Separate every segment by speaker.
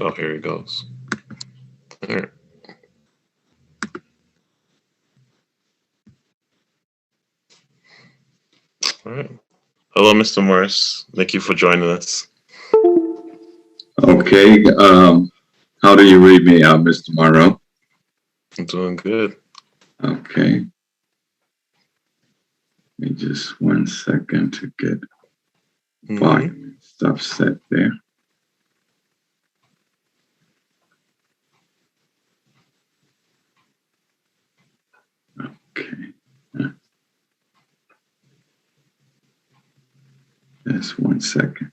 Speaker 1: Oh, here he goes. All right. All right. Hello, Mr. Morris. Thank you for joining us.
Speaker 2: Okay. How do you read me out, Mr. Munroe?
Speaker 1: I'm doing good.
Speaker 2: Okay. Give me just 1 second to get volume and stuff set there. Okay. Just 1 second.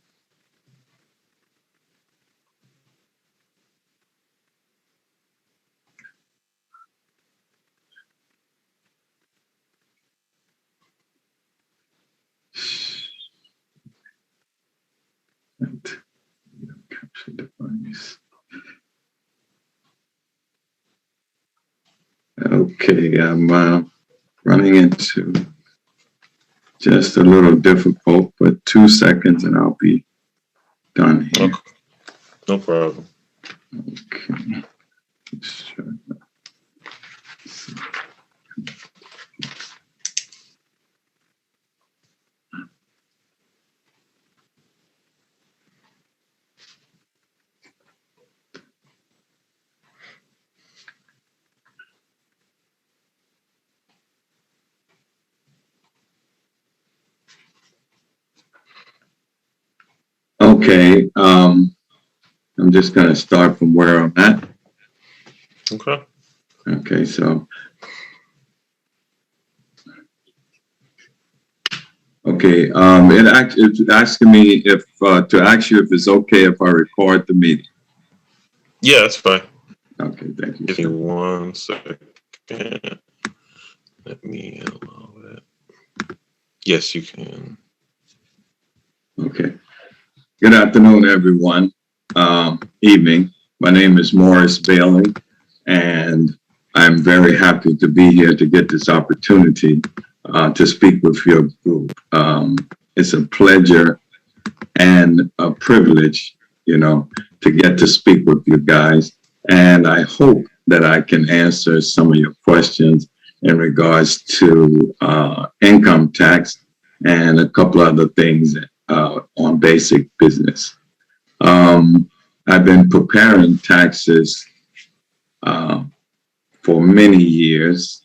Speaker 2: Capture device. Okay, I'm running into just a little difficult, but 2 seconds and I'll be done here.
Speaker 1: Okay. No problem.
Speaker 2: Okay. Sure. Okay, I'm just going to start from where I'm at.
Speaker 1: Okay.
Speaker 2: Okay, so. Okay, it's asking me if to ask you if it's okay if I record the meeting.
Speaker 1: Yeah, that's fine.
Speaker 2: Okay, thank you.
Speaker 1: Give me 1 second. Let me allow it. Yes, you can.
Speaker 2: Okay. Good afternoon, everyone. Evening. My name is Morris Bailey, and I'm very happy to be here to get this opportunity to speak with your group. It's a pleasure and a privilege, to get to speak with you guys. And I hope that I can answer some of your questions in regards to income tax and a couple other things on basic business. I've been preparing taxes for many years.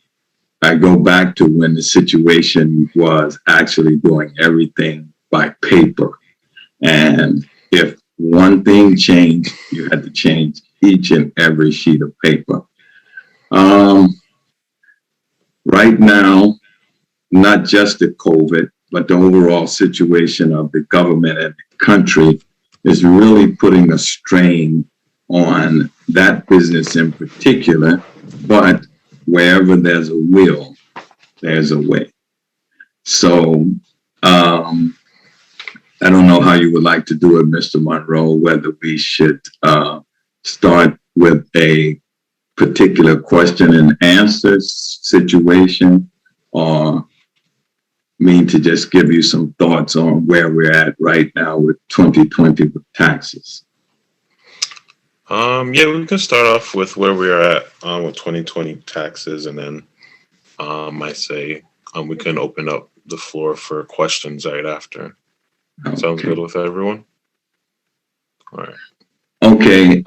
Speaker 2: I go back to when the situation was actually doing everything by paper. And if one thing changed, you had to change each and every sheet of paper. Right now, not just the COVID, but the overall situation of the government and the country is really putting a strain on that business in particular. But wherever there's a will, there's a way. So I don't know how you would like to do it, Mr. Munroe, whether we should start with a particular question and answer situation, or me to just give you some thoughts on where we're at right now with 2020 with taxes.
Speaker 1: Yeah, we can start off with where we're at with 2020 taxes, and then I say we can open up the floor for questions right after. Okay. Sounds good with everyone? All right.
Speaker 2: Okay.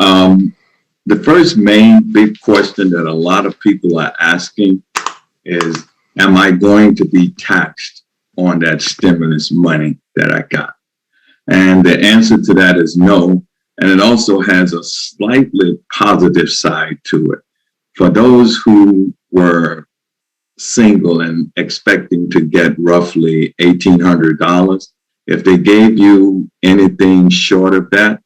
Speaker 2: The first main big question that a lot of people are asking is, am I going to be taxed on that stimulus money that I got? And the answer to that is no. And it also has a slightly positive side to it. For those who were single and expecting to get roughly $1,800, if they gave you anything short of that,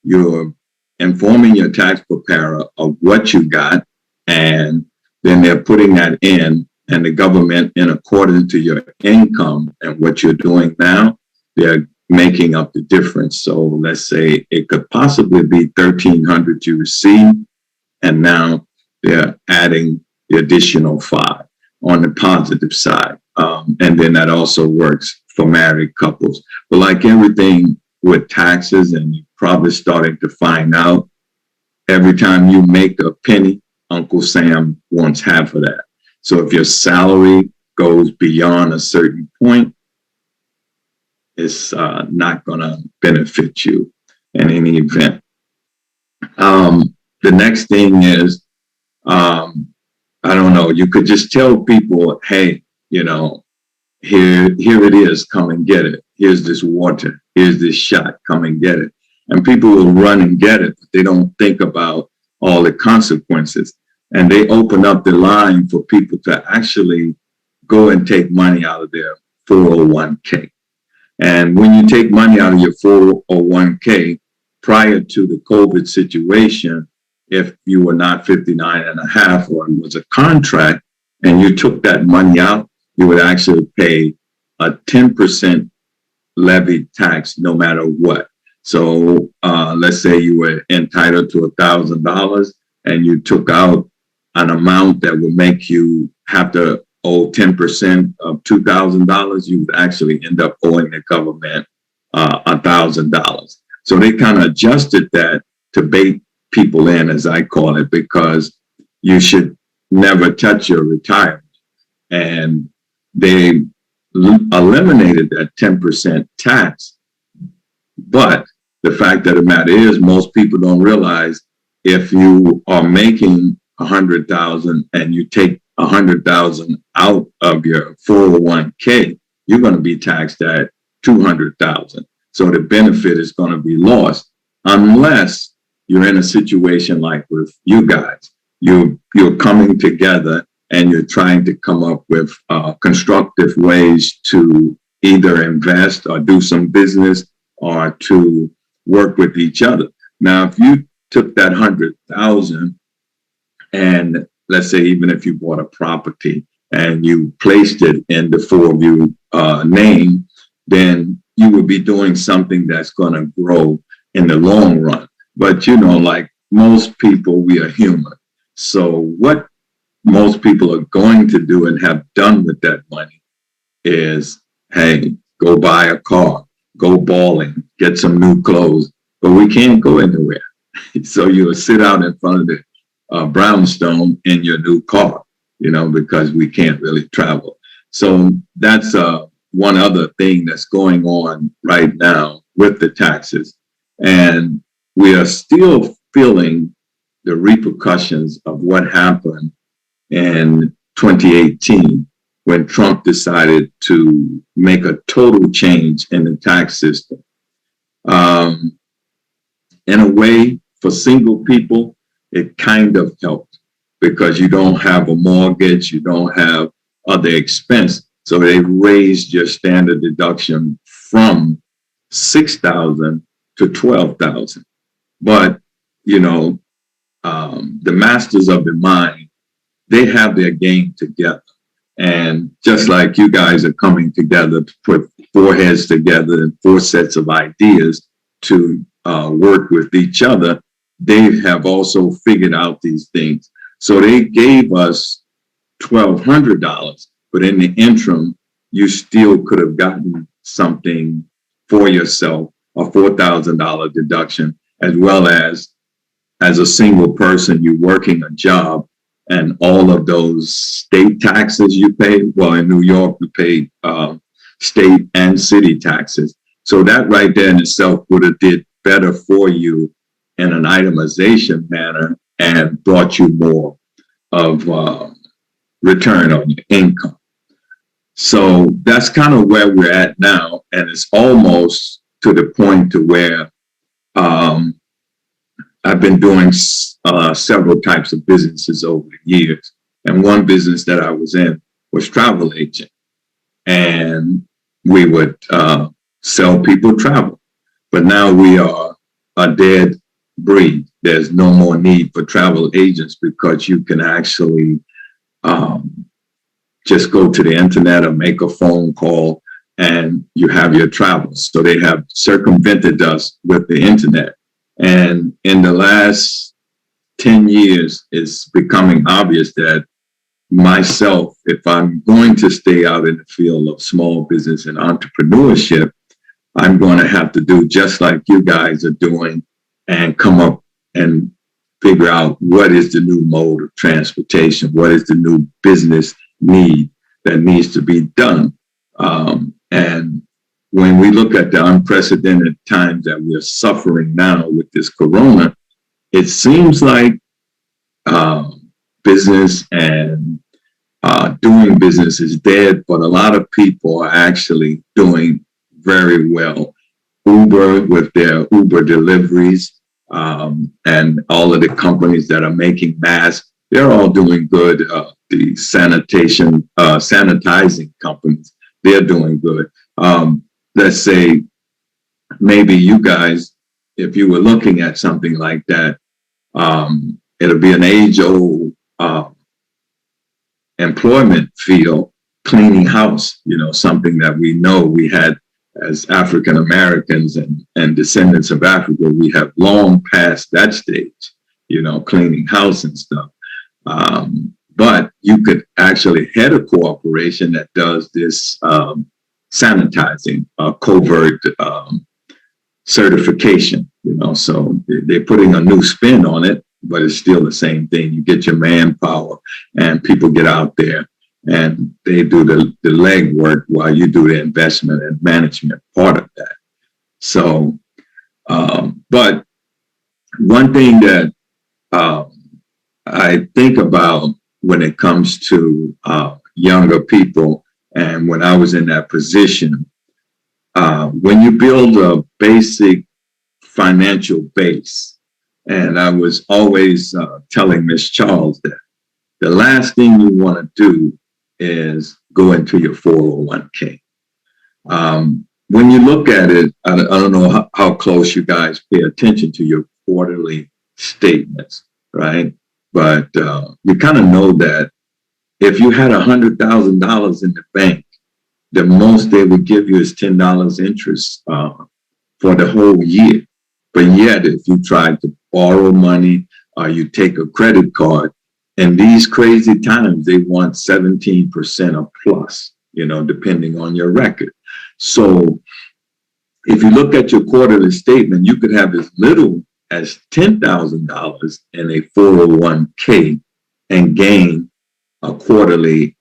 Speaker 2: you're informing your tax preparer of what you got, and then they're putting that in, and the government, in accordance to your income and what you're doing now, they're making up the difference. So let's say it could possibly be $1,300 you receive, and now they're adding the additional $5 on the positive side. And then that also works for married couples. But like everything with taxes, and you're probably starting to find out, every time you make a penny, Uncle Sam wants half of that. So if your salary goes beyond a certain point, it's not going to benefit you in any event. The next thing is, I don't know, you could just tell people, hey, you know, here it is, come and get it. Here's this water, here's this shot, come and get it. And people will run and get it, but they don't think about all the consequences. And they open up the line for people to actually go and take money out of their 401k. And when you take money out of your 401k prior to the COVID situation, if you were not 59 and a half or it was a contract and you took that money out, you would actually pay a 10% levy tax no matter what. So let's say you were entitled to $1,000 and you took out an amount that would make you have to owe 10% of $2,000, you would actually end up owing the government $1,000. So they kind of adjusted that to bait people in, as I call it, because you should never touch your retirement. And they eliminated that 10% tax. But the fact of the matter is, most people don't realize if you are making $100,000 and you take $100,000 out of your 401k, you're going to be taxed at $200,000. So the benefit is going to be lost unless you're in a situation like with you guys. You're coming together and you're trying to come up with constructive ways to either invest or do some business or to work with each other. Now, if you took that 100,000 and let's say even if you bought a property and you placed it in the four of you name, then you would be doing something that's going to grow in the long run. But, you know, like most people, we are human. So what most people are going to do and have done with that money is, hey, go buy a car, go bowling, get some new clothes, but we can't go anywhere. So you'll sit out in front of the brownstone in your new car, you know, because we can't really travel. So that's one other thing that's going on right now with the taxes. And we are still feeling the repercussions of what happened in 2018 when Trump decided to make a total change in the tax system. In a way, for single people, it kind of helped because you don't have a mortgage, you don't have other expense. So they raised your standard deduction from $6,000 to $12,000. But, you know, the masters of the mind, they have their game together. And just like you guys are coming together to put four heads together and four sets of ideas to work with each other, they have figured out these things. So they gave us $1,200, but in the interim, you still could have gotten something for yourself, a $4,000 deduction, as well as a single person, you working a job and all of those state taxes you pay. Well, in New York, we pay state and city taxes. So that right there in itself would have did better for you in an itemization manner and brought you more of return on your income. So that's kind of where we're at now. And it's almost to the point to where I've been doing several types of businesses over the years. And one business that I was in was travel agent. And we would sell people travel. But now we are a dead breed. There's no more need for travel agents because you can actually just go to the internet or make a phone call and you have your travels. So they have circumvented us with the internet. And in the last 10 years, it's becoming obvious that myself, if I'm going to stay out in the field of small business and entrepreneurship, I'm going to have to do just like you guys are doing and come up and figure out what is the new mode of transportation, what is the new business need that needs to be done. And when we look at the unprecedented times that we are suffering now with this corona, it seems like business and doing business is dead, but a lot of people are actually doing very well. Uber with their Uber deliveries, and all of the companies that are making masks, they're all doing good. The sanitizing companies, they're doing good. Let's say maybe you guys, if you were looking at something like that, it'll be an age-old employment field, cleaning house, something that we know we had as African Americans and descendants of Africa, we have long passed that stage, cleaning house and stuff. But you could actually head a corporation that does this sanitizing, covert certification, so they're putting a new spin on it, but it's still the same thing. You get your manpower and people get out there and they do the legwork while you do the investment and management part of that. So, but one thing that I think about when it comes to younger people, and when I was in that position, when you build a basic financial base, and I was always telling Miss Charles that the last thing you want to do is go into your 401k. When you look at it, I don't know how close you guys pay attention to your quarterly statements, right? But you kind of know that if you had $100,000 in the bank, the most they would give you is $10 interest for the whole year. But yet, if you try to borrow money or you take a credit card, in these crazy times, they want 17% or plus, depending on your record. So if you look at your quarterly statement, you could have as little as $10,000 in a 401k and gain a quarterly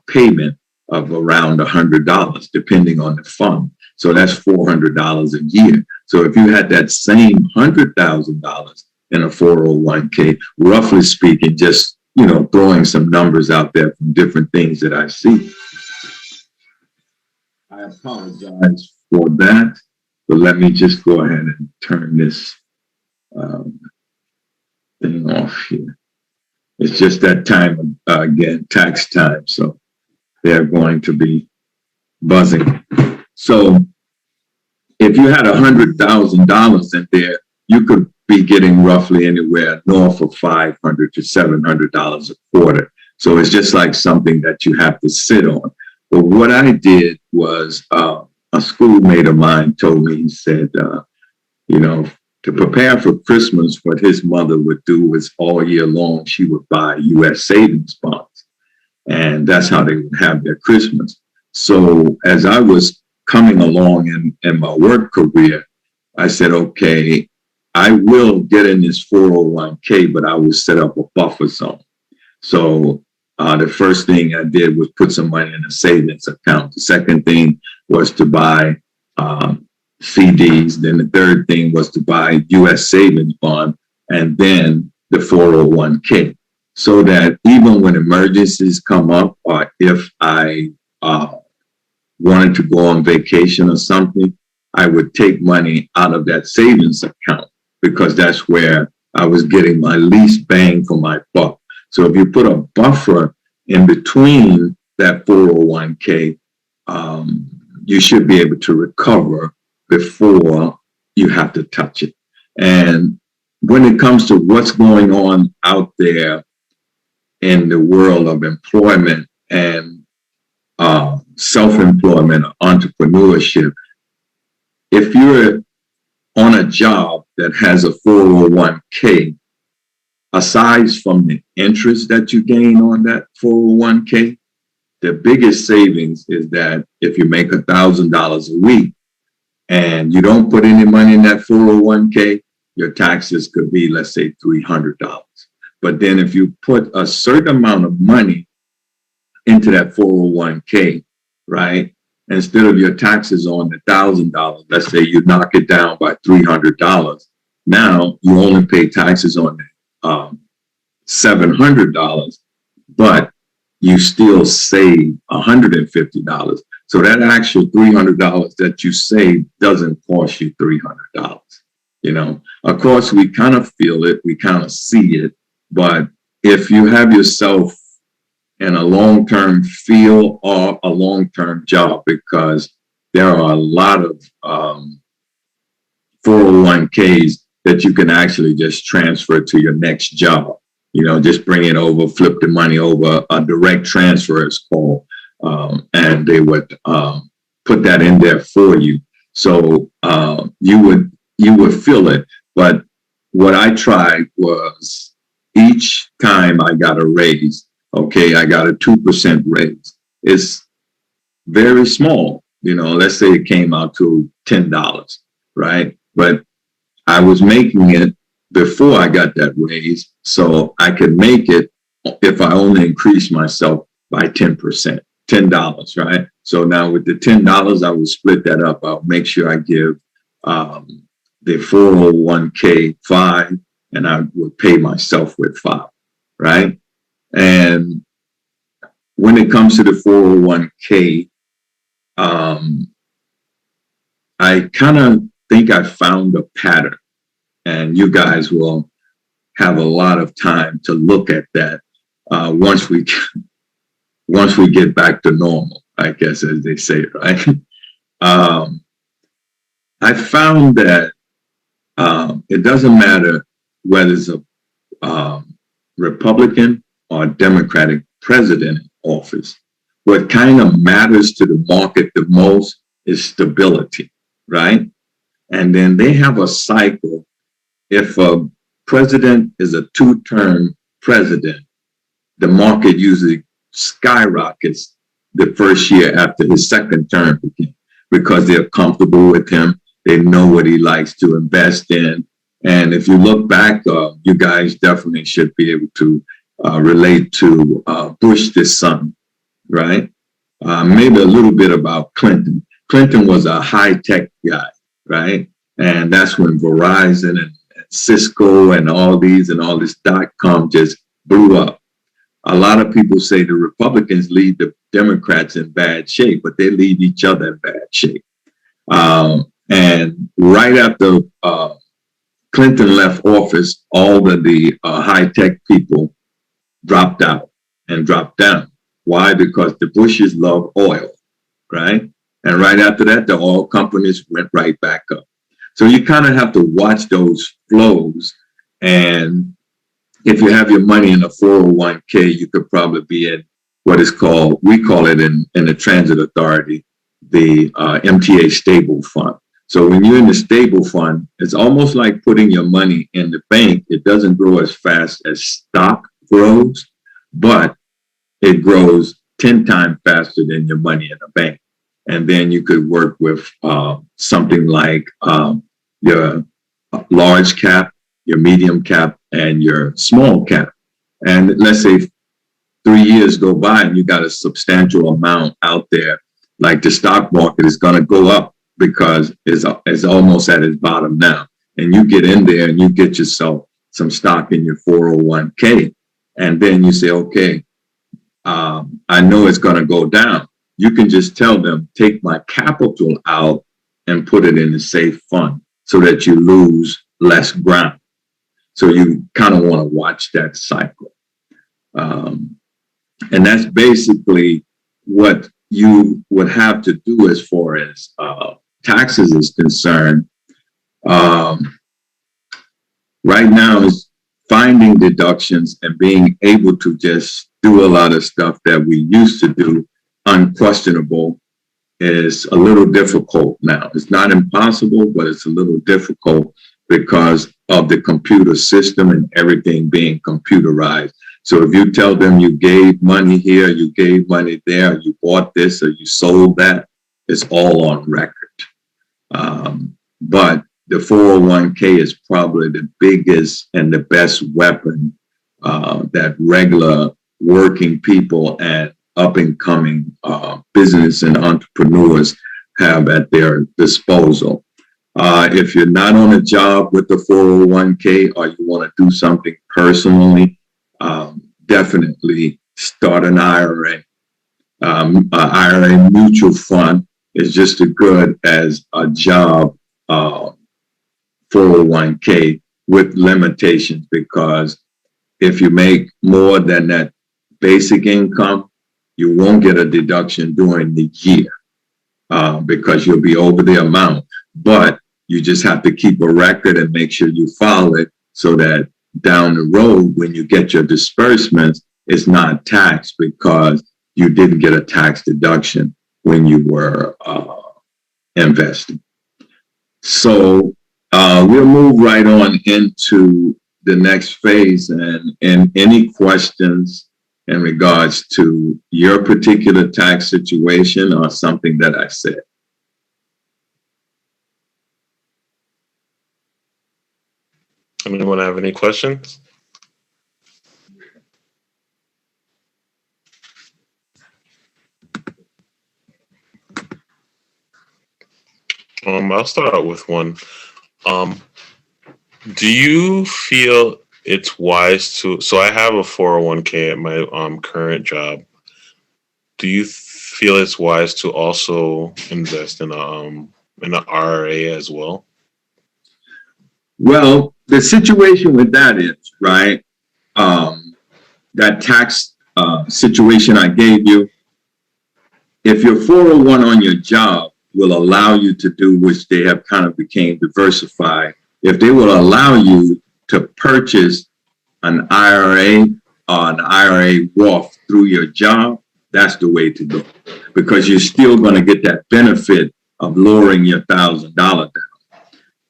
Speaker 2: payment of around $100, depending on the fund. So that's $400 a year. So if you had that same $100,000 in a 401k, roughly speaking, just throwing some numbers out there from different things that I see. I apologize for that, but let me just go ahead and turn this thing off here. It's just that time, again, tax time, so they're going to be buzzing. So if you had $100,000 in there, you could be getting roughly anywhere north of $500 to $700 a quarter. So it's just like something that you have to sit on. But what I did was a schoolmate of mine told me, he said, to prepare for Christmas, what his mother would do was all year long, she would buy U.S. savings bonds. And that's how they would have their Christmas. So as I was coming along in my work career, I said, okay, I will get in this 401k, but I will set up a buffer zone. So the first thing I did was put some money in a savings account. The second thing was to buy CDs. Then the third thing was to buy U.S. savings bond, and then the 401k. So that even when emergencies come up, or if I wanted to go on vacation or something, I would take money out of that savings account because that's where I was getting my least bang for my buck. So if you put a buffer in between that 401k, you should be able to recover before you have to touch it. And when it comes to what's going on out there in the world of employment and self-employment, entrepreneurship, if you're on a job that has a 401k, aside from the interest that you gain on that 401k, the biggest savings is that if you make $1,000 a week and you don't put any money in that 401k, your taxes could be, let's say, $300. But then if you put a certain amount of money into that 401k, right? Instead of your taxes on $1,000, let's say you knock it down by $300. Now you only pay taxes on $700, but you still save $150. So that actual $300 that you save doesn't cost you $300. You know, of course, we kind of feel it, we kind of see it, but if you have yourself in a long-term field or a long-term job, because there are a lot of 401ks that you can actually just transfer to your next job. You know, just bring it over, flip the money over. A direct transfer is called, and they would put that in there for you. So you would feel it. But what I tried was each time I got a raise, okay, I got a 2% raise. It's very small. You know, let's say it came out to $10, right? But I was making it before I got that raise, so I could make it if I only increased myself by 10%, $10, right? So now with the $10, I would split that up. I'll make sure I give the 401k 5, and I would pay myself with 5, right? And when it comes to the 401k, I kind of think I found a pattern, and you guys will have a lot of time to look at that once we get back to normal, I guess, as they say, right? I found that it doesn't matter whether it's a Republican or Democratic president in office. What kind of matters to the market the most is stability, right? And then they have a cycle. If a president is a 2-term president, the market usually skyrockets the first year after his second term begins, because they're comfortable with him. They know what he likes to invest in. And if you look back, you guys definitely should be able to relate to Bush, this son, right? Maybe a little bit about Clinton. Clinton was a high-tech guy, right? And that's when Verizon and Cisco and all this .com just blew up. A lot of people say the Republicans leave the Democrats in bad shape, but they leave each other in bad shape. And right after Clinton left office, all of the high-tech people dropped out and dropped down. Why? Because the Bushes love oil, right? And right after that, the oil companies went right back up. So you kind of have to watch those flows. And if you have your money in a 401k, you could probably be in what is called, we call it in the Transit Authority, the MTA stable fund. So when you're in the stable fund, it's almost like putting your money in the bank. It doesn't grow as fast as stock grows, but it grows 10 times faster than your money in the bank. And then you could work with something like your large cap, your medium cap, and your small cap. And let's say 3 years go by and you got a substantial amount out there, like the stock market is going to go up because it's almost at its bottom now. And you get in there and you get yourself some stock in your 401k. And then you say, okay, I know it's going to go down. You can just tell them, take my capital out and put it in a safe fund so that you lose less ground. So you kind of want to watch that cycle. And that's basically what you would have to do as far as taxes is concerned. Right now is finding deductions and being able to just do a lot of stuff that we used to do unquestionable is a little difficult now. It's not impossible, but it's a little difficult because of the computer system and everything being computerized. So if you tell them you gave money here, you gave money there, you bought this or you sold that, it's all on record. But the 401k is probably the biggest and the best weapon that regular working people and up and coming business and entrepreneurs have at their disposal. If you're not on a job with the 401k or you want to do something personally, definitely start an IRA. IRA mutual fund is just as good as a job 401k with limitations, because if you make more than that basic income, you won't get a deduction during the year because you'll be over the amount. But you just have to keep a record and make sure you file it so that down the road, when you get your disbursements, it's not taxed because you didn't get a tax deduction when you were investing. So we'll move right on into the next phase, and any questions in regards to your particular tax situation or something that I said.
Speaker 1: Anyone have any questions? I'll start out with one. Do you feel it's wise to, so I have a 401k at my current job. Do you feel it's wise to also invest in an IRA as well?
Speaker 2: Well, the situation with that is, right, that tax situation I gave you, if your 401 on your job will allow you to do, which they have kind of became diversified, if they will allow you to purchase an IRA or an IRA Roth through your job, that's the way to go, because you're still going to get that benefit of lowering your $1,000 down.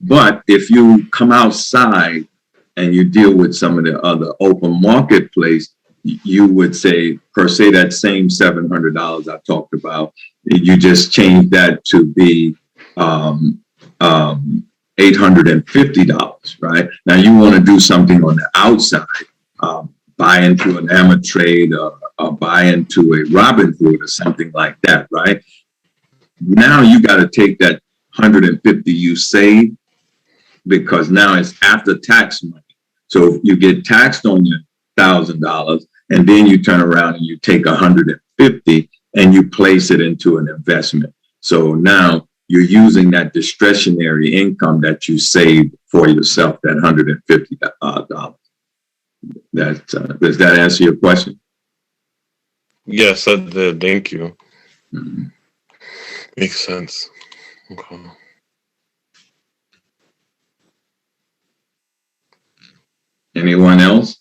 Speaker 2: But if you come outside and you deal with some of the other open marketplace, you would say, per se, that same $700 I talked about, you just change that to be $850, right? Now you want to do something on the outside, buy into an Ameritrade or buy into a Robinhood or something like that, right? Now you got to take that $150 you save, because now it's after tax money. So you get taxed on your $1,000, and then you turn around and you take $150 and you place it into an investment. So now you're using that discretionary income that you saved for yourself, that $150. Does that answer your question?
Speaker 1: Yes, that did. Thank you.
Speaker 2: Mm-hmm.
Speaker 1: Makes sense. Okay.
Speaker 2: Anyone else?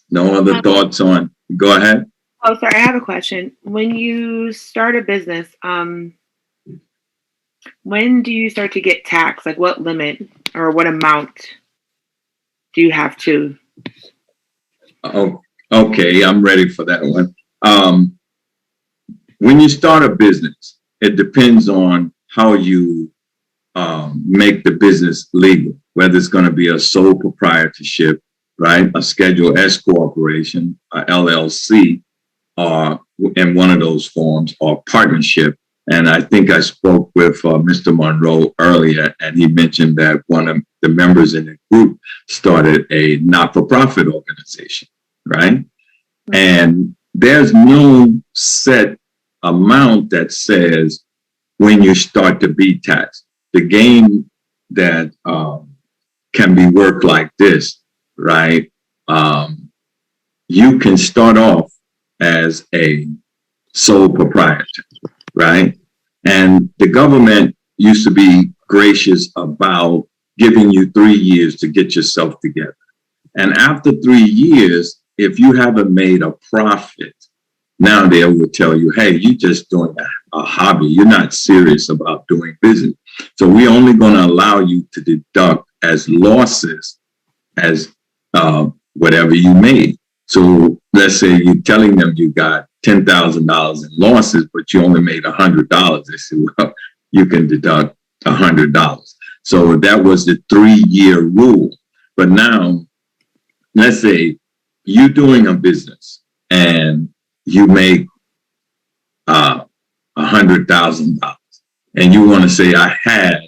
Speaker 2: No other thoughts on? Go ahead.
Speaker 3: Oh, sorry, I have a question. When you start a business, when do you start to get taxed? Like what limit or what amount do you have to?
Speaker 2: Oh, okay, I'm ready for that one. When you start a business, it depends on how you make the business legal, whether it's going to be a sole proprietorship, right, a Schedule S corporation, a LLC, or in one of those forms, or partnership. And I think I spoke with Mr. Munroe earlier, and he mentioned that one of the members in the group started a not-for-profit organization, right? And there's no set amount that says when you start to be taxed. The game that can be worked like this, right? You can start off as a sole proprietor, right? And the government used to be gracious about giving you 3 years to get yourself together. And after 3 years, if you haven't made a profit, now they will tell you, hey, you're just doing a hobby. You're not serious about doing business. So we're only going to allow you to deduct as losses as whatever you made. So let's say you're telling them you got $10,000 in losses, but you only made $100. They said, well, you can deduct $100. So that was the 3-year rule. But now, let's say you're doing a business and you make $100,000, and you want to say I had,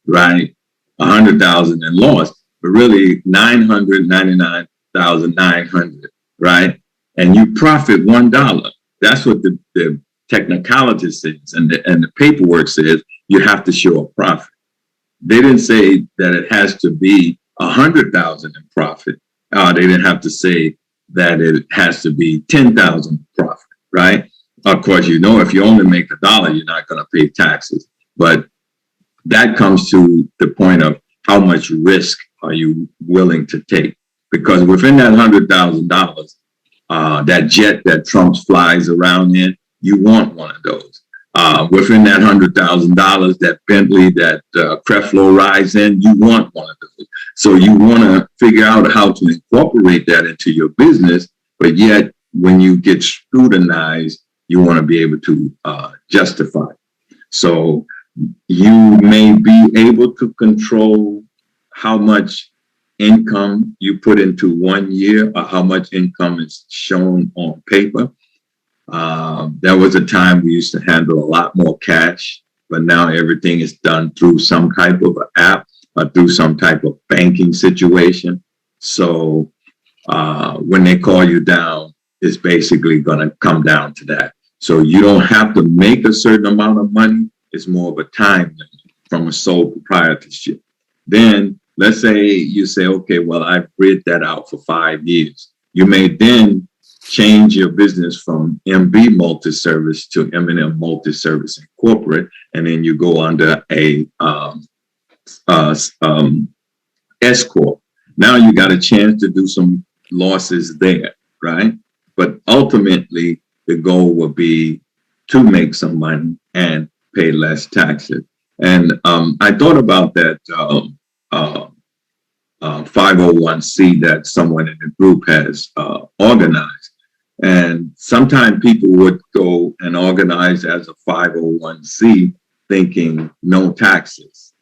Speaker 2: right, 100,000 in loss, but really 999,900, right? And you profit $1. That's what the technicality says, and the paperwork says you have to show a profit. They didn't say that it has to be 100,000 in profit. They didn't have to say that it has to be 10,000 profit, right? Of course, if you only make $1, you're not going to pay taxes. But that comes to the point of how much risk are you willing to take? Because within that $100,000, that jet that Trump flies around in, you want one of those. Within that $100,000, that Bentley that Creflo rides in, you want one of those. So you want to figure out how to incorporate that into your business, but yet when you get scrutinized, you want to be able to justify. So you may be able to control how much income you put into 1 year or how much income is shown on paper. There was a time we used to handle a lot more cash, but now everything is done through some type of app or through some type of banking situation. So when they call you down, it's basically going to come down to that. So you don't have to make a certain amount of money. It's more of a time limit from a sole proprietorship. Then let's say you say, okay, well, I've read that out for 5 years. You may then change your business from MB Multi-Service to M&M Multi-Service Incorporate, and then you go under a S Corp. Now you got a chance to do some losses there, right? But ultimately, the goal will be to make some money and pay less taxes. And I thought about that 501c that someone in the group has organized. And sometimes people would go and organize as a 501c thinking no taxes.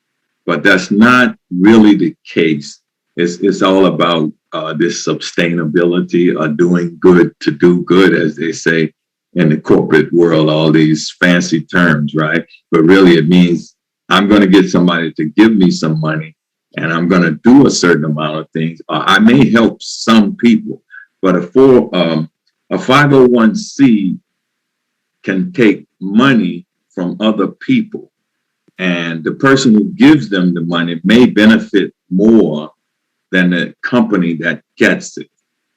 Speaker 2: But that's not really the case. It's all about this sustainability, doing good to do good, as they say in the corporate world, all these fancy terms, right? But really it means I'm going to get somebody to give me some money and I'm going to do a certain amount of things. I may help some people, but a 501c can take money from other people, and the person who gives them the money may benefit more than the company that gets it.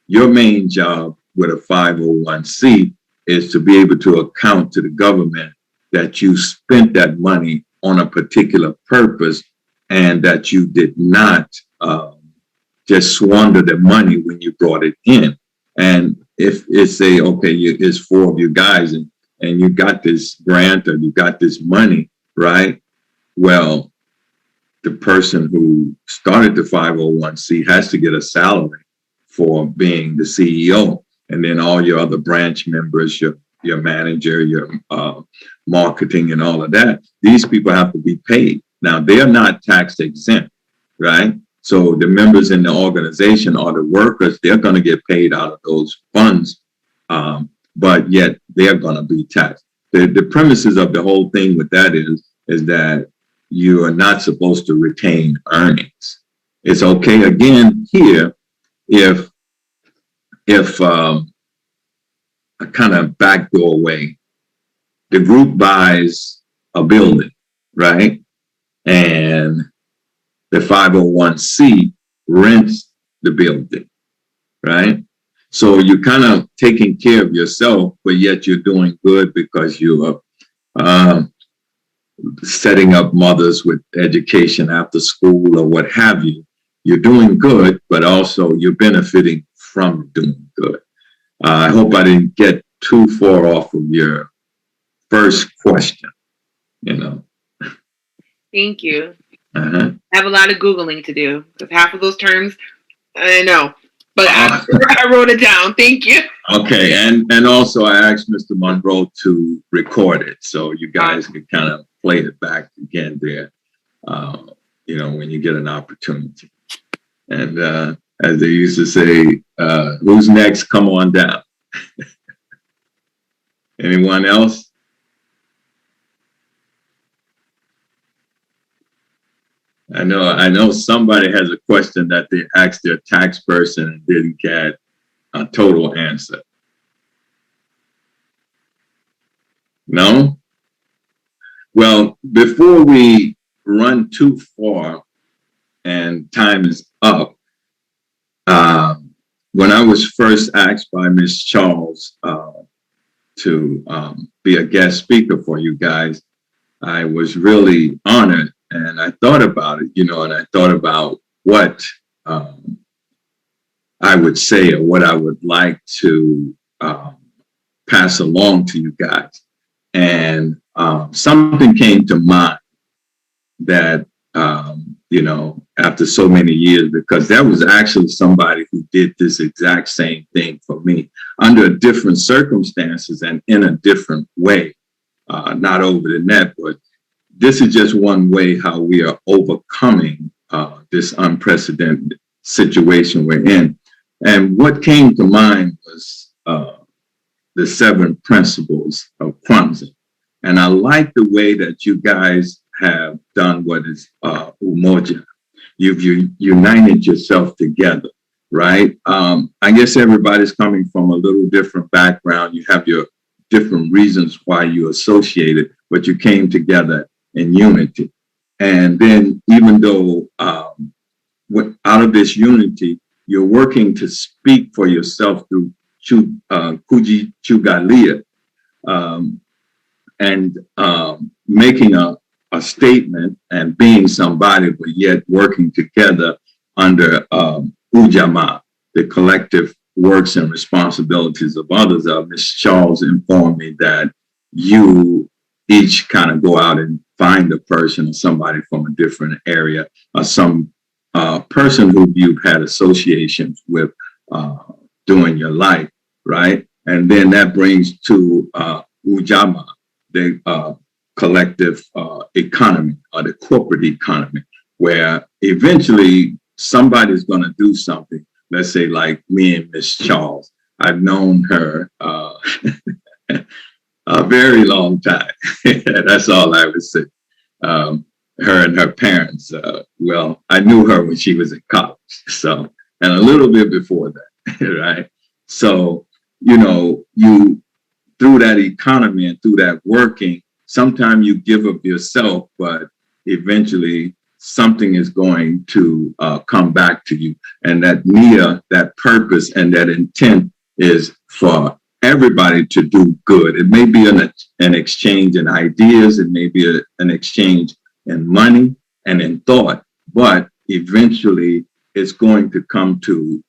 Speaker 2: Your main job with a 501c is to be able to account to the government that you spent that money on a particular purpose and that you did not just squander the money when you brought it in. And if it's say, okay, it's 4 of you guys and you got this grant or you got this money, right? Well, the person who started the 501c has to get a salary for being the CEO. And then all your other branch members, your manager, your marketing and all of that, these people have to be paid. Now, they're not tax exempt, right? So the members in the organization are the workers. They're going to get paid out of those funds, but yet they're going to be taxed. The premises of the whole thing with that is that you are not supposed to retain earnings. It's okay, again, here, if a kind of backdoor way, the group buys a building, right? And the 501c rents the building, right? So you're kind of taking care of yourself, but yet you're doing good because you are setting up mothers with education after school or what have you. You're doing good, but also you're benefiting from doing good. I hope I didn't get too far off of your first question,
Speaker 3: Thank you. I have a lot of Googling to do because half of those terms, I know. but I wrote it down. Thank you.
Speaker 2: Okay, and also I asked Mr. Munroe to record it, so you guys can kind of play it back again there, when you get an opportunity. And as they used to say, who's next? Come on down. Anyone else? I know somebody has a question that they asked their tax person and didn't get a total answer. No? Well, before we run too far and time is up, when I was first asked by Ms. Charles to be a guest speaker for you guys, I was really honored, and I thought about it, and I thought about what I would say or what I would like to pass along to you guys. And something came to mind that, after so many years, because there was actually somebody who did this exact same thing for me under different circumstances and in a different way, not over the net, but this is just one way how we are overcoming this unprecedented situation we're in. And what came to mind was the 7 principles of Kwanzaa. And I like the way that you guys have done what is umoja. You've united yourself together, right? I guess everybody's coming from a little different background. You have your different reasons why you associated, but you came together in unity. And then even though out of this unity, you're working to speak for yourself through Kuji Chugalia, and making a statement and being somebody, but yet working together under Ujamaa, the collective works and responsibilities of others. Ms. Charles informed me that you each kind of go out and find a person or somebody from a different area or some person who you've had associations with during your life, right? And then that brings to Ujamaa, the collective economy or the corporate economy, where eventually somebody's going to do something. Let's say like me and Miss Charles. I've known her a very long time. That's all I would say. Her and her parents. Well, I knew her when she was in college, so, and a little bit before that, right? So, you through that economy and through that working, sometimes you give of yourself, but eventually something is going to come back to you. And that nia, that purpose and that intent is for everybody to do good. It may be an exchange in ideas, it may be an exchange in money and in thought, but eventually it's going to come to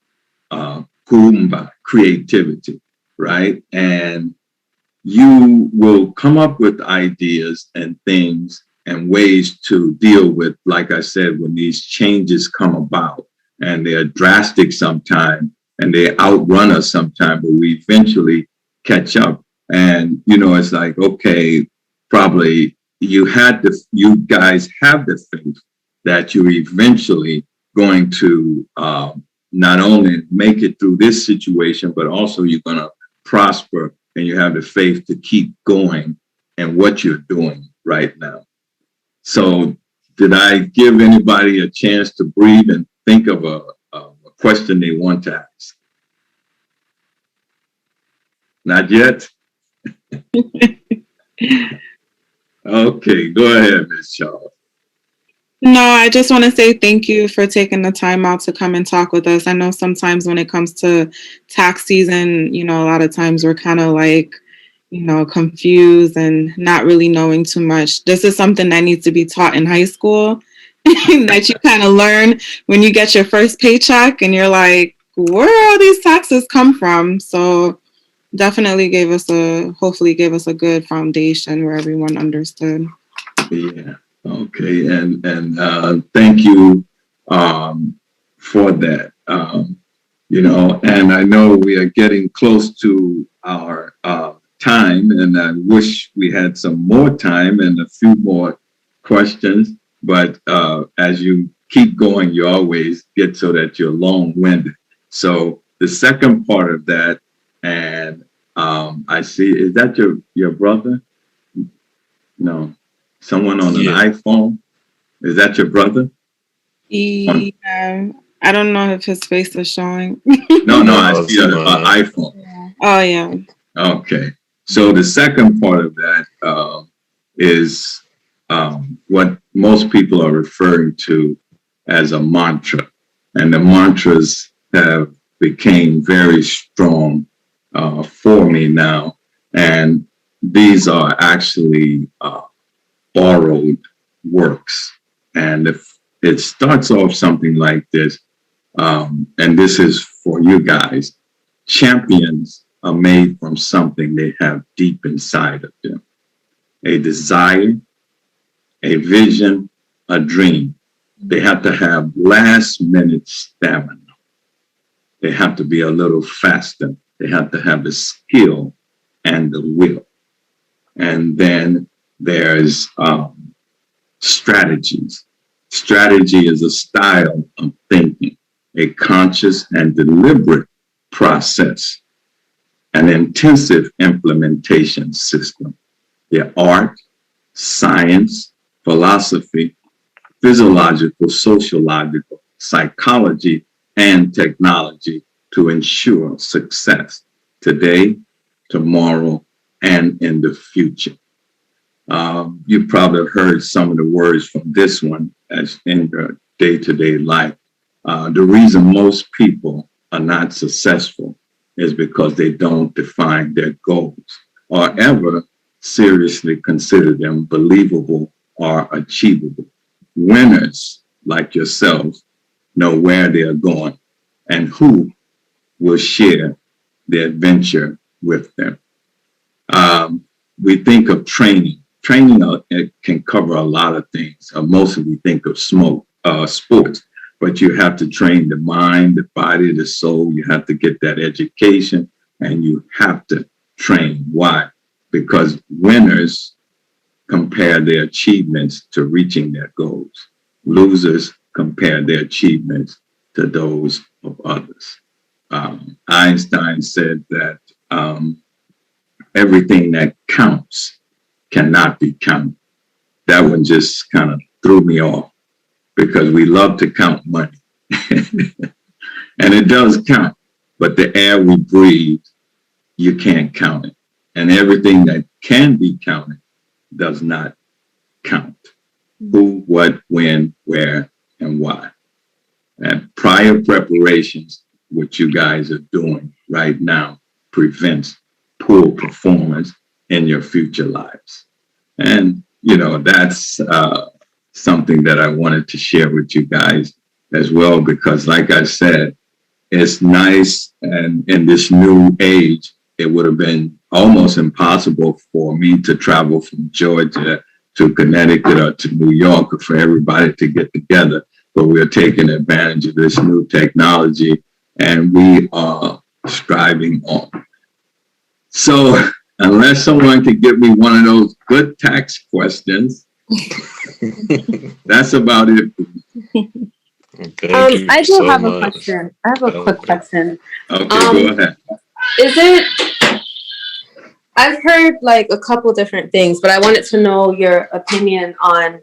Speaker 2: kuumba, creativity, right? And you will come up with ideas and things and ways to deal with, like I said, when these changes come about, and they're drastic sometimes and they outrun us sometimes, but we eventually catch up. And, it's like, okay, probably you guys have the faith that you're eventually going to not only make it through this situation, but also you're going to prosper, and you have the faith to keep going in what you're doing right now. So did I give anybody a chance to breathe and think of a question they want to ask? Not yet? Okay, go ahead, Ms. Charles.
Speaker 4: No, I just want to say thank you for taking the time out to come and talk with us. I know sometimes when it comes to tax season, a lot of times we're kind of like, confused and not really knowing too much. This is something that needs to be taught in high school that you kind of learn when you get your first paycheck and you're like, where all these taxes come from? So definitely hopefully gave us a good foundation where everyone understood.
Speaker 2: Yeah. Okay, and thank you for that. And I know we are getting close to our time, and I wish we had some more time and a few more questions. But as you keep going, you always get so that you're long-winded. So the second part of that, and I see, is that your brother? No, someone on an iPhone. Is that your brother?
Speaker 4: Yeah, I don't know if his face is showing.
Speaker 2: No, I see an iPhone.
Speaker 4: Yeah. Oh, yeah.
Speaker 2: Okay. So the second part of that is what most people are referring to as a mantra. And the mantras have became very strong for me now. And these are actually borrowed works. And if it starts off something like this, and this is for you guys, champions are made from something they have deep inside of them. A desire, a vision, a dream. They have to have last minute stamina. They have to be a little faster. They have to have the skill and the will. And then there's strategies. Strategy is a style of thinking, a conscious and deliberate process, an intensive implementation system. The art, science, philosophy, physiological, sociological, psychology, and technology to ensure success today, tomorrow, and in the future. You probably heard some of the words from this one as in your day-to-day life. The reason most people are not successful is because they don't define their goals or ever seriously consider them believable or achievable. Winners like yourselves know where they are going and who will share the adventure with them. We think of training. Training it can cover a lot of things. Mostly we think of sports, but you have to train the mind, the body, the soul. You have to get that education, and you have to train. Why? Because winners compare their achievements to reaching their goals. Losers compare their achievements to those of others. Einstein said that everything that counts cannot be counted. That one just kind of threw me off because we love to count money. And it does count, but the air we breathe, you can't count it. And everything that can be counted does not count. Who, what, when, where, and why. And prior preparations, what you guys are doing right now, prevents poor performance in your future lives. And, that's something that I wanted to share with you guys as well, because like I said, it's nice. And in this new age, it would have been almost impossible for me to travel from Georgia to Connecticut or to New York, or for everybody to get together. But we're taking advantage of this new technology, and we are striving on. So unless someone could give me one of those good tax questions, that's about it.
Speaker 5: I do have a question. I have a quick question.
Speaker 2: Okay, go ahead.
Speaker 5: Is it, I've heard like a couple different things, but I wanted to know your opinion on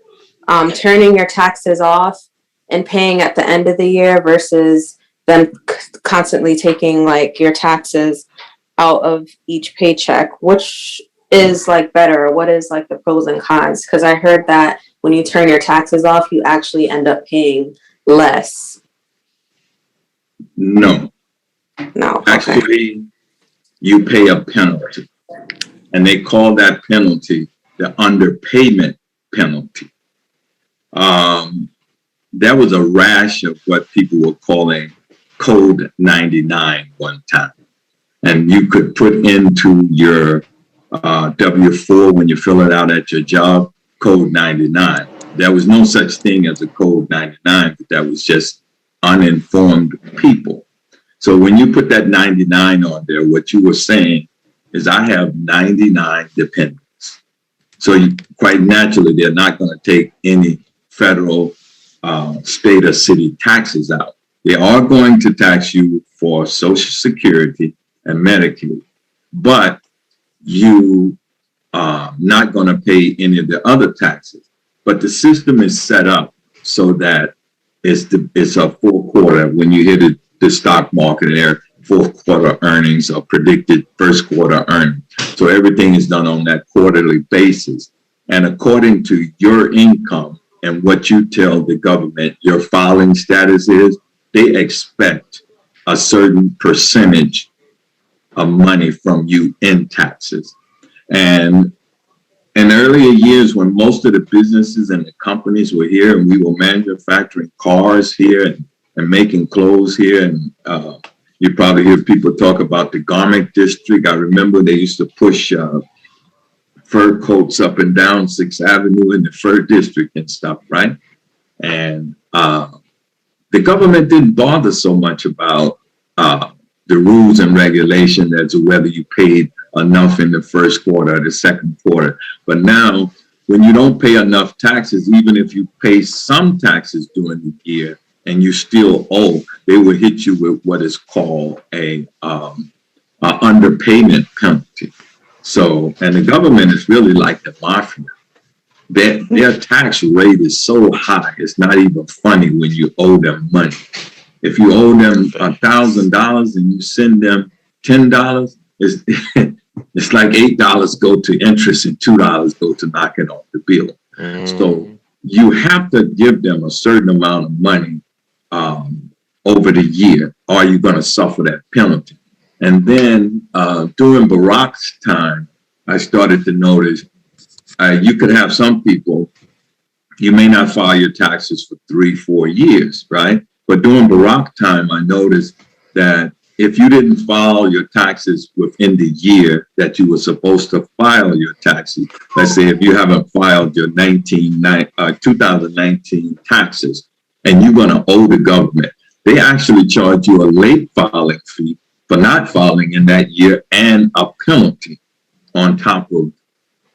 Speaker 5: turning your taxes off and paying at the end of the year versus them constantly taking like your taxes out of each paycheck. Which is like better? What is like the pros and cons? Because I heard that when you turn your taxes off, you actually end up paying less.
Speaker 2: No.
Speaker 5: Okay.
Speaker 2: Actually, you pay a penalty. And they call that penalty the underpayment penalty. There was a rash of what people were calling Code 99 one time. And you could put into your W-4 when you fill it out at your job, Code 99. There was no such thing as a Code 99, but that was just uninformed people. So when you put that 99 on there, what you were saying is I have 99 dependents. So quite naturally, they're not going to take any federal, state or city taxes out. They are going to tax you for Social Security and Medicaid, but you are not going to pay any of the other taxes. But the system is set up so that it's a full quarter. When you hit the stock market, their fourth quarter earnings are predicted first quarter earnings. So everything is done on that quarterly basis. And according to your income and what you tell the government your filing status is, they expect a certain percentage of money from you in taxes. And in earlier years, when most of the businesses and the companies were here and we were manufacturing cars here and making clothes here, and you probably hear people talk about the garment district. I remember they used to push fur coats up and down 6th Avenue in the fur district and stuff, right? And the government didn't bother so much about the rules and regulations as to whether you paid enough in the first quarter or the second quarter. But now, when you don't pay enough taxes, even if you pay some taxes during the year and you still owe, they will hit you with what is called a underpayment penalty. So, and the government is really like the mafia. Their tax rate is so high, it's not even funny when you owe them money. If you owe them $1,000 and you send them $10, it's like $8 go to interest and $2 go to knocking off the bill. So you have to give them a certain amount of money over the year, or you're going to suffer that penalty. And then during Barack's time, I started to notice you could have some people, you may not file your taxes for 3-4 years, right? But during Barack time, I noticed that if you didn't file your taxes within the year that you were supposed to file your taxes, let's say if you haven't filed your 2019 taxes and you're going to owe the government, they actually charge you a late filing fee for not filing in that year and a penalty on top of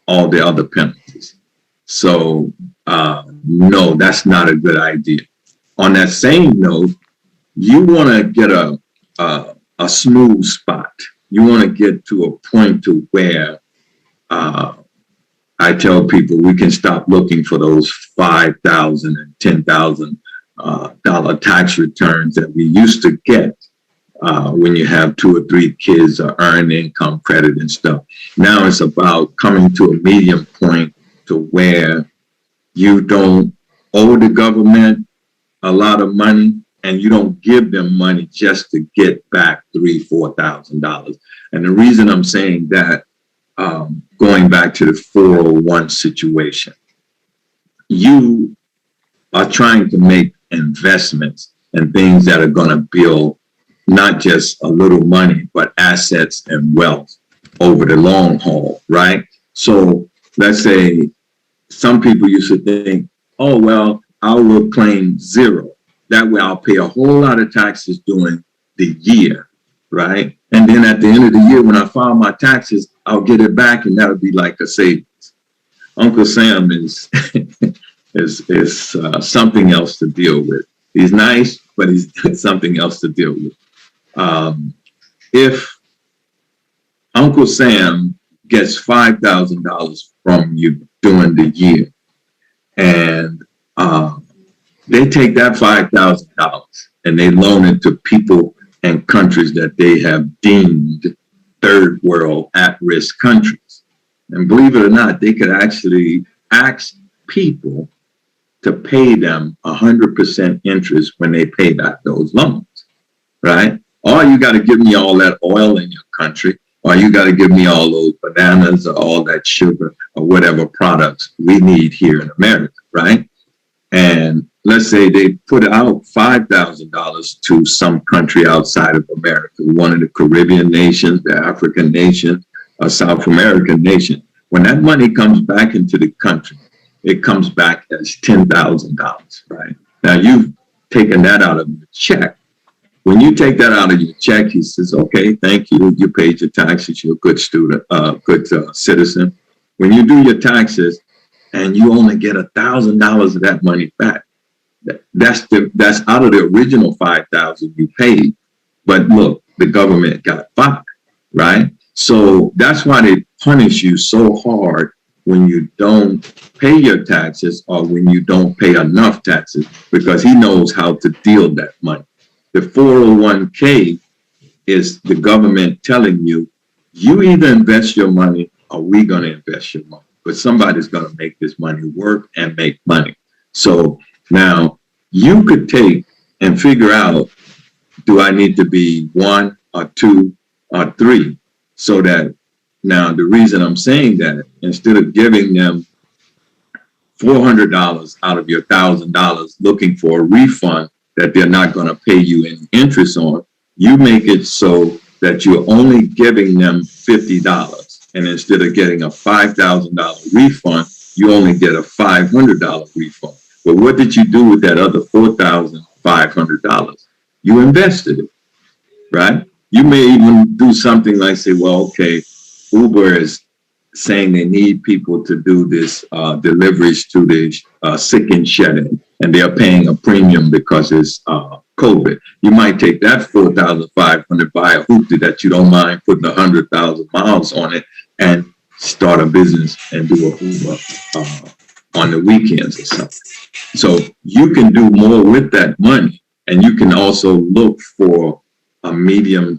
Speaker 2: all the other penalties. So, no, that's not a good idea. On that same note, you want to get a smooth spot. You want to get to a point to where I tell people we can stop looking for those $5,000 and $10,000 tax returns that we used to get when you have 2 or 3 kids or earned income credit and stuff. Now it's about coming to a medium point to where you don't owe the government a lot of money and you don't give them money just to get back $3,000-$4,000. And the reason I'm saying that, going back to the 401 situation, you are trying to make investments and things that are going to build not just a little money, but assets and wealth over the long haul, right? So let's say some people used to think, oh, well, I will claim 0. That way I'll pay a whole lot of taxes during the year, right? And then at the end of the year, when I file my taxes, I'll get it back and that'll be like a savings. Uncle Sam is is something else to deal with. He's nice, but he's something else to deal with. If Uncle Sam gets $5,000 from you during the year, and they take that $5,000 and they loan it to people and countries that they have deemed third world at-risk countries. And believe it or not, they could actually ask people to pay them 100% interest when they pay back those loans, right? Or you got to give me all that oil in your country, or you got to give me all those bananas or all that sugar or whatever products we need here in America, right? And let's say they put out $5,000 to some country outside of America, one of the Caribbean nations, the African nation, or South American nation. When that money comes back into the country, it comes back as $10,000, right? Now you've taken that out of the check, when you take that out of your check, he says, okay, thank you. You paid your taxes. You're a good student, good citizen. When you do your taxes and you only get $1,000 of that money back, that's out of the original $5,000 you paid. But look, the government got $5,000, right? So that's why they punish you so hard when you don't pay your taxes or when you don't pay enough taxes, because he knows how to deal that money. The 401k is the government telling you, you either invest your money or we're going to invest your money. But somebody's going to make this money work and make money. So now you could take and figure out, do I need to be 1 or 2 or 3? So that now the reason I'm saying that, instead of giving them $400 out of your $1,000 looking for a refund that they're not going to pay you any interest on, you make it so that you're only giving them $50. And instead of getting a $5,000 refund, you only get a $500 refund. But what did you do with that other $4,500? You invested it, right? You may even do something like say, well, okay, Uber is saying they need people to do this deliveries to the sick and shed-in, and they're paying a premium because it's COVID. You might take that $4,500, buy a hoopty that you don't mind putting 100,000 miles on it, and start a business and do a Uber on the weekends or something. So you can do more with that money, and you can also look for a middle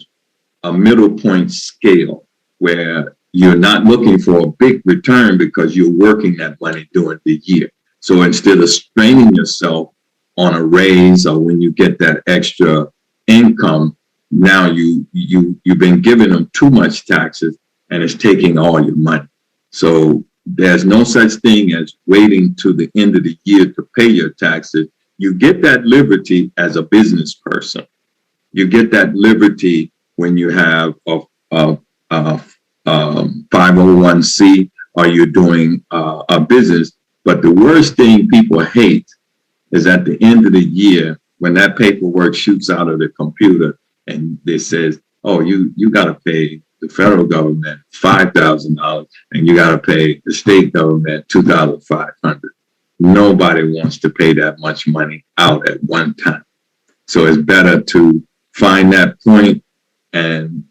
Speaker 2: point scale where you're not looking for a big return because you're working that money during the year. So instead of straining yourself on a raise or when you get that extra income, now you've been giving them too much taxes and it's taking all your money. So there's no such thing as waiting to the end of the year to pay your taxes. You get that liberty as a business person. You get that liberty when you have a 501c or you're doing a business. But the worst thing people hate is at the end of the year when that paperwork shoots out of the computer and it says, oh, you got to pay the federal government $5,000 and you got to pay the state government $2,500. Nobody wants to pay that much money out at one time. So it's better to find that point, and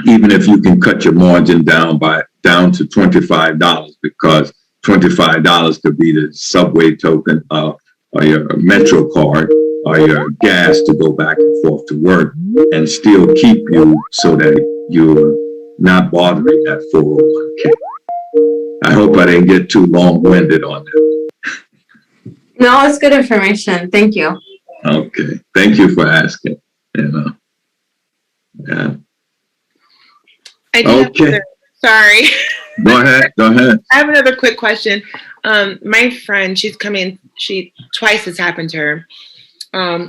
Speaker 2: even if you can cut your margin down to $25, because $25 could be the subway token or your Metro card or your gas to go back and forth to work, and still keep you so that you're not bothering that 401k. I hope I didn't get too long-winded on that.
Speaker 5: No, it's good information. Thank you.
Speaker 2: Okay. Thank you for asking. Yeah.
Speaker 3: I do
Speaker 2: Okay.
Speaker 3: sorry.
Speaker 2: Go ahead.
Speaker 3: I have another quick question. My friend, twice has happened to her,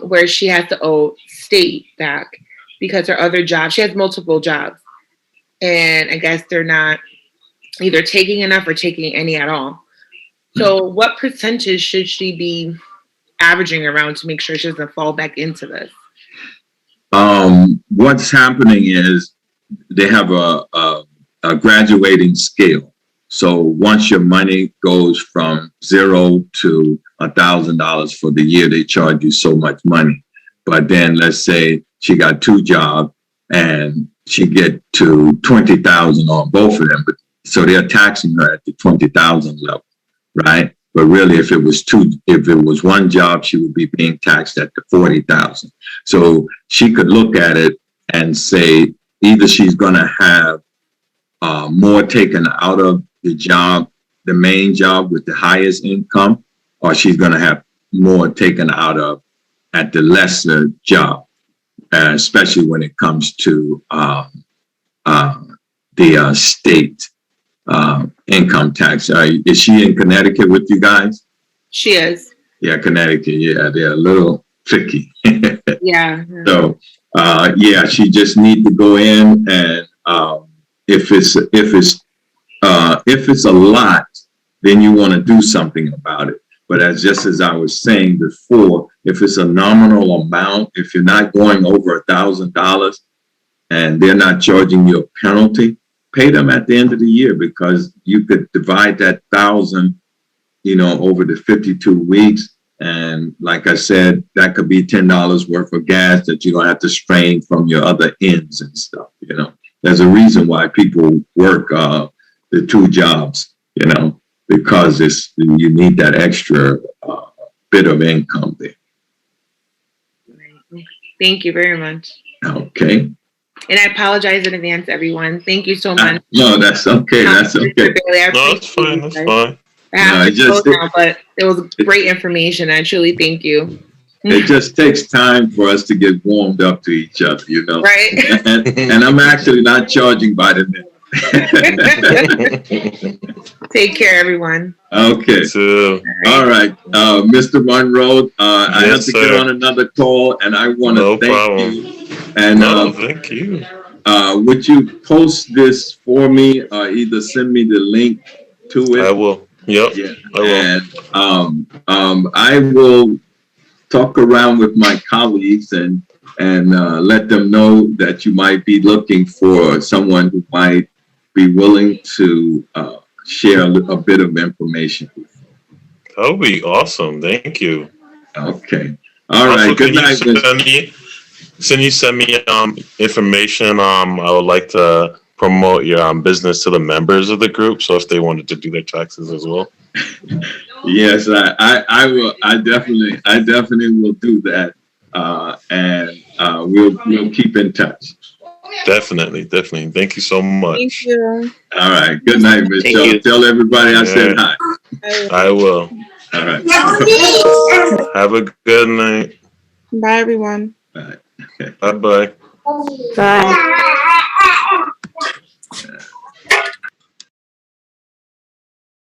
Speaker 3: where she has to owe state back because her other job, she has multiple jobs. And I guess they're not either taking enough or taking any at all. So what percentage should she be averaging around to make sure she doesn't fall back into this?
Speaker 2: What's happening is they have a graduating scale. So once your money goes from $0 to $1,000 for the year, they charge you so much money. But then let's say she got 2 jobs and she get to 20,000 on both of them. But so they're taxing her at the 20,000 level, right? But really, if it was one job, she would be being taxed at the 40,000. So she could look at it and say either she's going to have more taken out of the job, the main job with the highest income, or she's going to have more taken out of at the lesser job, especially when it comes to the state income tax. Is she in Connecticut with you guys?
Speaker 3: She is.
Speaker 2: Yeah, Connecticut. Yeah, they're a little tricky.
Speaker 3: Yeah.
Speaker 2: So, she just need to go in, and if it's a lot, then you want to do something about it. But as I was saying before, if it's a nominal amount, if you're not going over $1,000 and they're not charging you a penalty, pay them at the end of the year, because you could divide that 1,000, over the 52 weeks. And like I said, that could be $10 worth of gas that you don't have to strain from your other ends and stuff. There's a reason why people work the 2 jobs, because you need that extra bit of income there.
Speaker 3: Thank you very much.
Speaker 2: Okay.
Speaker 3: And I apologize in advance, everyone. Thank you so much.
Speaker 2: No, that's okay. That's okay.
Speaker 1: No, it's fine. That's fine.
Speaker 3: I have to go now, but it was great information. I truly thank you.
Speaker 2: It just takes time for us to get warmed up to each other,
Speaker 3: Right.
Speaker 2: and I'm actually not charging by the minute.
Speaker 3: Take care, everyone.
Speaker 2: Okay. All right. Mr. Munroe, I have to get on another call, and I want to thank you. And
Speaker 1: thank you.
Speaker 2: Would you post this for me, or either send me the link to it?
Speaker 1: I will. Yep.
Speaker 2: Yeah.
Speaker 1: I will.
Speaker 2: And I will talk around with my colleagues and let them know that you might be looking for someone who might be willing to share a bit of information.
Speaker 1: That would be awesome. Thank you.
Speaker 2: Okay. All right. Good night.
Speaker 1: Can you send me information? I would like to promote your business to the members of the group. So if they wanted to do their taxes as well.
Speaker 2: Yes, I will. I definitely will do that. And we'll keep in touch.
Speaker 1: Definitely. Thank you so much.
Speaker 4: Thank you.
Speaker 2: All right. Good night, Michelle. Tell everybody I said hi.
Speaker 1: I will.
Speaker 2: All right.
Speaker 1: Have a good night.
Speaker 4: Bye, everyone.
Speaker 2: All right. Okay.
Speaker 1: Bye-bye.
Speaker 5: Bye.